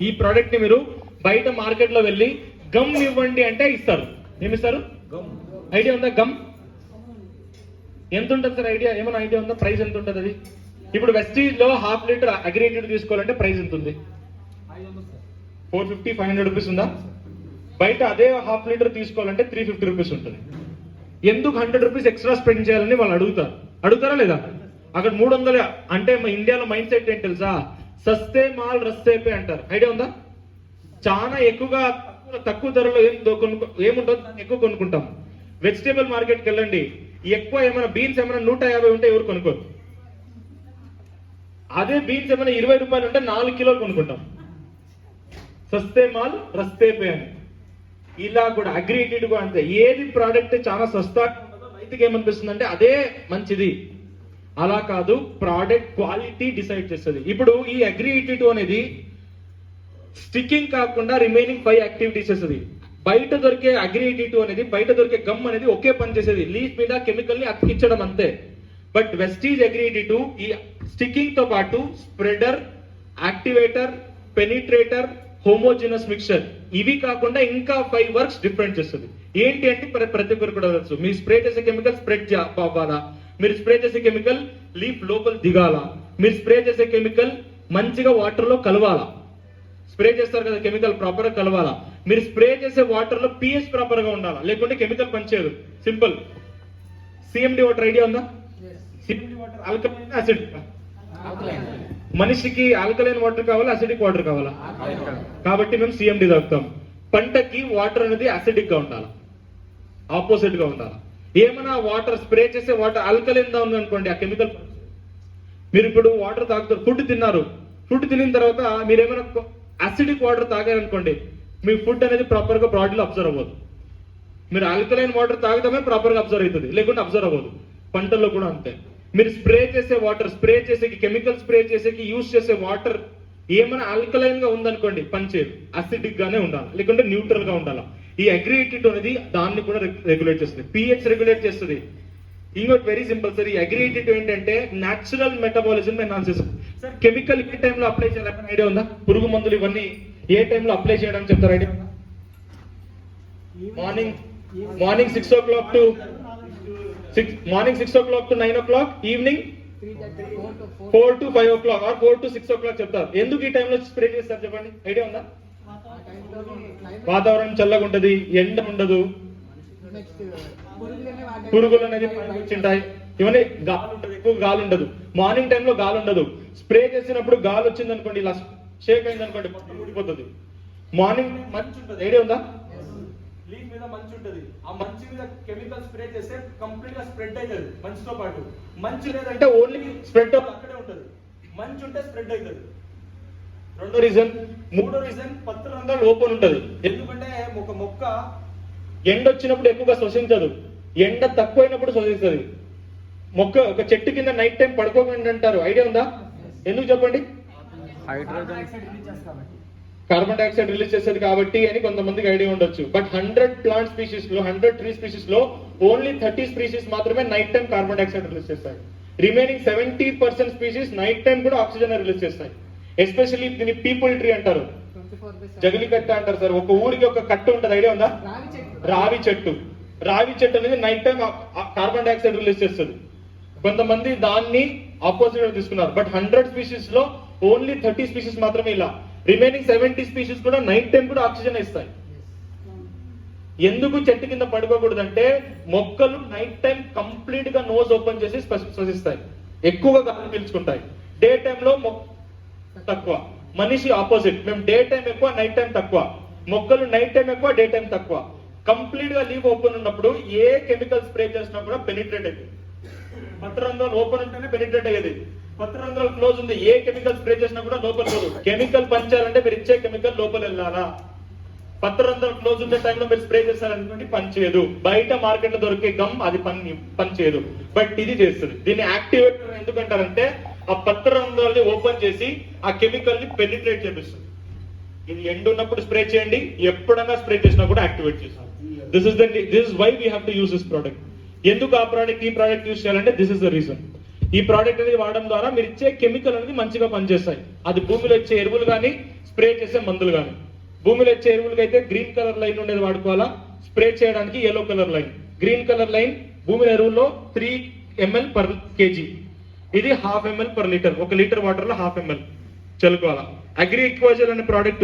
ఈ ప్రోడక్ట్ ని మీరు బయట మార్కెట్ లో వెళ్ళి గమ్ ఇవ్వండి అంటే ఇస్తారు. ఏమిస్తారు? ఐడియా ఉందా? గమ్ ఎంత ఉంటుంది సార్? ఏమైనా ఐడియా ఉందా? ప్రైస్ ఎంత ఉంటుంది అది? ఇప్పుడు వెస్టీజ్ లో ½ లీటర్ అగ్రిగేటెడ్ తీసుకోవాలంటే ప్రైస్ ఎంత ఉంది? 450-500 రూపీస్ ఉందా? బయట అదే ½ లీటర్ తీసుకోవాలంటే 350 రూపీస్ ఉంటుంది. ఎందుకు 100 రూపీస్ ఎక్స్ట్రా స్పెండ్ చేయాలని వాళ్ళు అడుగుతారా లేదా? అక్కడ 300 అంటే మా ఇండియాలో మైండ్ సెట్ ఏంటి తెలుసా? సస్తే మాల్ రస్తే పే అంటారు. ఐడియా ఉందా? చాలా ఎక్కువగా తక్కువ ధరలో ఏముంటుంది ఎక్కువ కొనుక్కుంటాం. వెజిటేబుల్ మార్కెట్కి వెళ్ళండి, ఎక్కువ ఏమైనా బీన్స్ ఏమైనా 150 ఉంటే ఎవరు కొనుక్కోరు. అదే బీన్స్ ఏమైనా 20 రూపాయలు ఉంటే 4 కిలోలు కొనుక్కుంటాం. సస్తే మాల్ రస్తే పే అని. ఇలా కూడా అగ్రిగేటెడ్ కూడా అంతే. ఏది ప్రోడక్ట్ చాలా సస్తా రైతుకి ఏమనిపిస్తుంది అంటే అదే మంచిది. అలా కాదు, ప్రోడక్ట్ క్వాలిటీ డిసైడ్ చేస్తుంది. ఇప్పుడు ఈ అగ్రిగేటెడ్ అనేది స్టిక్కింగ్ కాకుండా రిమైనింగ్ 5 యాక్టివిటీస్ చేస్తుంది. బయట దొరికే అగ్రిగేటెడ్ అనేది, బయట దొరికే గమ్ అనేది ఒకే పని చేసేది, లీఫ్ మీద కెమికల్ ని అతికించడం అంతే. బట్ వెస్టీజ్ అగ్రిగేటెడ్ ఈ స్టిక్కింగ్ తో పాటు స్ప్రెడర్, యాక్టివేటర్, పెనిట్రేటర్, హోమోజినస్ మిక్చర్, ఇవి కాకుండా ఇంకా 5 వర్క్స్ డిఫరెంట్ చేస్తుంది. ఏంటి అంటే ప్రతి ఒక్కరు కూడా తెలుసు. మీరు స్ప్రే చేసే కెమికల్ స్ప్రెడ్ అవ్వాలా, మీరు స్ప్రే చేసే కెమికల్ లీఫ్ లోపల దిగాల, మీరు స్ప్రే చేసే కెమికల్ మంచిగా వాటర్ లో కలవాలా. స్ప్రే చేస్తారు కదా కెమికల్ ప్రాపర్ గా కలవాలా. మీరు స్ప్రే చేసే వాటర్ లో pH ప్రాపర్ గా ఉండాలా, లేకుంటే కెమికల్ పనిచేయదు. సింపుల్. CMD వాటర్ ఐడియా ఉందా? CMD water alkaline acid. మనిషికి ఆల్కలైన్ వాటర్ కావాలా, అసిడిక్ వాటర్ కావాలా? కాబట్టి మేము CMD తాగుతాం. పంటకి వాటర్ అనేది అసిడిక్ గా ఉండాలి, ఆపోజిట్ గా ఉండాలి. ఏమైనా వాటర్ స్ప్రే చేసే వాటర్ ఆల్కలైన్ గా ఉంది అనుకోండి, ఆ కెమికల్. మీరు ఇప్పుడు వాటర్ తాగుతారు, ఫుడ్ తిన్నారు, ఫుడ్ తినిన తర్వాత మీరు ఏమైనా అసిడిక్ వాటర్ తాగారనుకోండి, మీ ఫుడ్ అనేది ప్రాపర్ గా బాడీలో అబ్జర్వ్ అవ్వదు. మీరు ఆల్కలైన్ వాటర్ తాగితే ప్రాపర్ గా అబ్జర్వ్ అవుతుంది, లేకుంటే అబ్జర్వ్ అవ్వదు. పంటల్లో కూడా అంతే. మీరు స్ప్రే చేసే వాటర్, స్ప్రే చేసేకి కెమికల్ స్ప్రే చేసేకి యూజ్ చేసే వాటర్ ఏమైనా ఆల్కలైన్ గా ఉందనుకోండి పనిచేయదు, అసిడిక్ గానే ఉండాలి, లేకుంటే న్యూట్రల్ గా ఉండాలి. ఈ అగ్రిగేటెడ్ అనేది దాన్ని కూడా రెగ్యులేట్ చేస్తుంది, pH రెగ్యులేట్ చేస్తుంది. ఇంకోటి వెరీ సింపుల్ సార్, ఈ అగ్రిగేటెడ్ ఏంటంటే natural metabolism analysis. Sir chemical ఏ టైంలో అప్లై చేయాలి ఐడియా ఉందా? పురుగు మందులు ఇవన్నీ ఏ టైంలో అప్లై చేయడం చెప్తారు ఐడియా ఉందా? Morning 6 o'clock to 9 o'clock, evening 4 to 5 o'clock or 4 to 6 o'clock చెప్తారు. ఎందుకు ఈ టైంలో స్ప్రే చేస్తారు చెప్పండి, ఐడియా ఉందా? వాతావరణం చల్లగా ఉంటది, ఎండ ఉండదు, పురుగులు అనేది వచ్చింటాయి, ఇవన్నీ గాలి ఉంటది, ఎక్కువ గాలి ఉండదు. మార్నింగ్ టైంలో గాలి ఉండదు. స్ప్రే చేసినప్పుడు గాలి వచ్చింది అనుకోండి, ఇలా షేక్ అయింది అనుకోండి, మొత్తం ఊడిపోతుంది. మార్నింగ్ మంచు ఉంటుంది, ఐడియా ఉందా? లీఫ్ మీద మంచు ఉంటుంది, ఆ మంచు మీద కెమికల్ స్ప్రే చేస్తే కంప్లీట్ గా స్ప్రెడ్ అవుతుంది మంచుతో పాటు. మంచు లేదంటే ఓన్లీ స్ప్రెడ్ అక్కడే ఉంటుంది, మంచు ఉంటే స్ప్రెడ్ అవుతుంది. రెండో రీజన్. మూడో రీజన్, పత్రరంధ్రాలు ఓపెన్ ఉంటుంది. ఎందుకంటే ఒక మొక్క ఎండ వచ్చినప్పుడు ఎక్కువగా శ్వసించదు, ఎండ తక్కువైనప్పుడు శ్వసిస్తుంది. మొక్క ఒక చెట్టు కింద నైట్ టైం పడుకోకండి అంటారు, ఐడియా ఉందా? ఎందుకు చెప్పండి? కార్బన్ డైఆక్సైడ్ రిలీజ్ చేసేది కాబట్టి అని కొంతమందికి ఐడియా ఉండొచ్చు. బట్ 100 ప్లాంట్ స్పీషీస్ లో, 100 ట్రీ స్పీషీస్ లో ఓన్లీ 30 స్పీషీస్ మాత్రమే night time carbon dioxide release చేస్తాయి. రిమైనింగ్ 70% స్పీషీస్ నైట్ టైం కూడా ఆక్సిజన్ రిలీజ్ చేస్తాయి. ఎస్పెషల్లీ దీన్ని పీపుల్ ట్రీ అంటారు, జగలి కట్ట అంటారు సార్. ఒక ఊరికి ఒక కట్ట ఉంటుంది, ఐడియా ఉందా? రావి చెట్టు. రావి చెట్టు అనేది night time carbon dioxide release చేస్తుంది. కొంతమంది దాన్ని ఆపోజిట్ గా తీసుకున్నారు. బట్ 100 స్పీషీస్ లో ఓన్లీ 30 స్పీషీస్ మాత్రమే ఇలా. రిమైనింగ్ 70 స్పీషీస్ కూడా నైట్ టైం కూడా ఆక్సిజన్ ఇస్తాయి. ఎందుకు చెట్టు కింద పడుకోకూడదు అంటే మొక్కలు నైట్ టైం కంప్లీట్ గా నోజ్ ఓపెన్ చేసి శ్వసిస్తాయి, ఎక్కువగా గాలి పీల్చుకుంటాయి. డే టైంలో తక్కువ. మనిషి ఆపోజిట్, మేము డే టైం ఎక్కువ, నైట్ టైం తక్కువ. మొక్కలు నైట్ టైం ఎక్కువ, డే టైం తక్కువ. కంప్లీట్ గా లీవ్ ఓపెన్ ఉన్నప్పుడు ఏ కెమికల్ స్ప్రే చేసినా కూడా పెనిట్రేట్ అయ్యింది. పత్రరంధ్రాలు ఓపెన్ ఉంటేనే పెనిట్రేట్ అయ్యేది. పత్రరంధ్రాలు క్లోజ్ ఉంది, ఏ కెమికల్ స్ప్రే చేసినా కూడా లోపల పోదు. కెమికల్ పంచాలంటే మీరు ఇచ్చే కెమికల్ లోపల వెళ్ళాలా. పత్రరంధ్రాలు క్లోజ్ ఉండే టైంలో మీరు స్ప్రే చేశారనుకోండి పనిచేయదు. బయట మార్కెట్ లో దొరికే గమ్ అది పనిచేయదు, బట్ ఇది చేస్తుంది. దీన్ని యాక్టివేటర్ ఎందుకంటారంటే ఆ పత్రరంధ్రాలని ఓపెన్ చేసి ఆ కెమికల్ ని పెనిట్రేట్ చేపిస్తుంది. ఇది ఎండ్ ఉన్నప్పుడు స్ప్రే చేయండి, ఎప్పుడైనా స్ప్రే చేసినా కూడా యాక్టివేట్ చేస్తాం. This is why we have to use this product. ఎందుకు ఆ ప్రోడక్ట్ ఈ ప్రోడక్ట్ యూజ్ చేయాలంటే దిస్ ఇస్ ద రీజన్. ఈ ప్రోడక్ట్ అనేది వాడడం ద్వారా మీరు ఇచ్చే కెమికల్ అనేది మంచిగా పనిచేస్తాయి. అది భూమిలో ఇచ్చే ఎరువులు కానీ స్ప్రే చేసే మందులు కానీ. భూమిలో ఇచ్చే ఎరువులకి అయితే గ్రీన్ కలర్ లైన్ ఉండేది వాడుకోవాలా, స్ప్రే చేయడానికి yellow colour line. Green colour line భూమి ఎరువుల్లో 3 ml per kg, ఇది 1/2 ml per litre. 1 litre water లో 1/2 ml చల్లుకోవాలా. అగ్రి ఈక్వాజల్ అనే ప్రోడక్ట్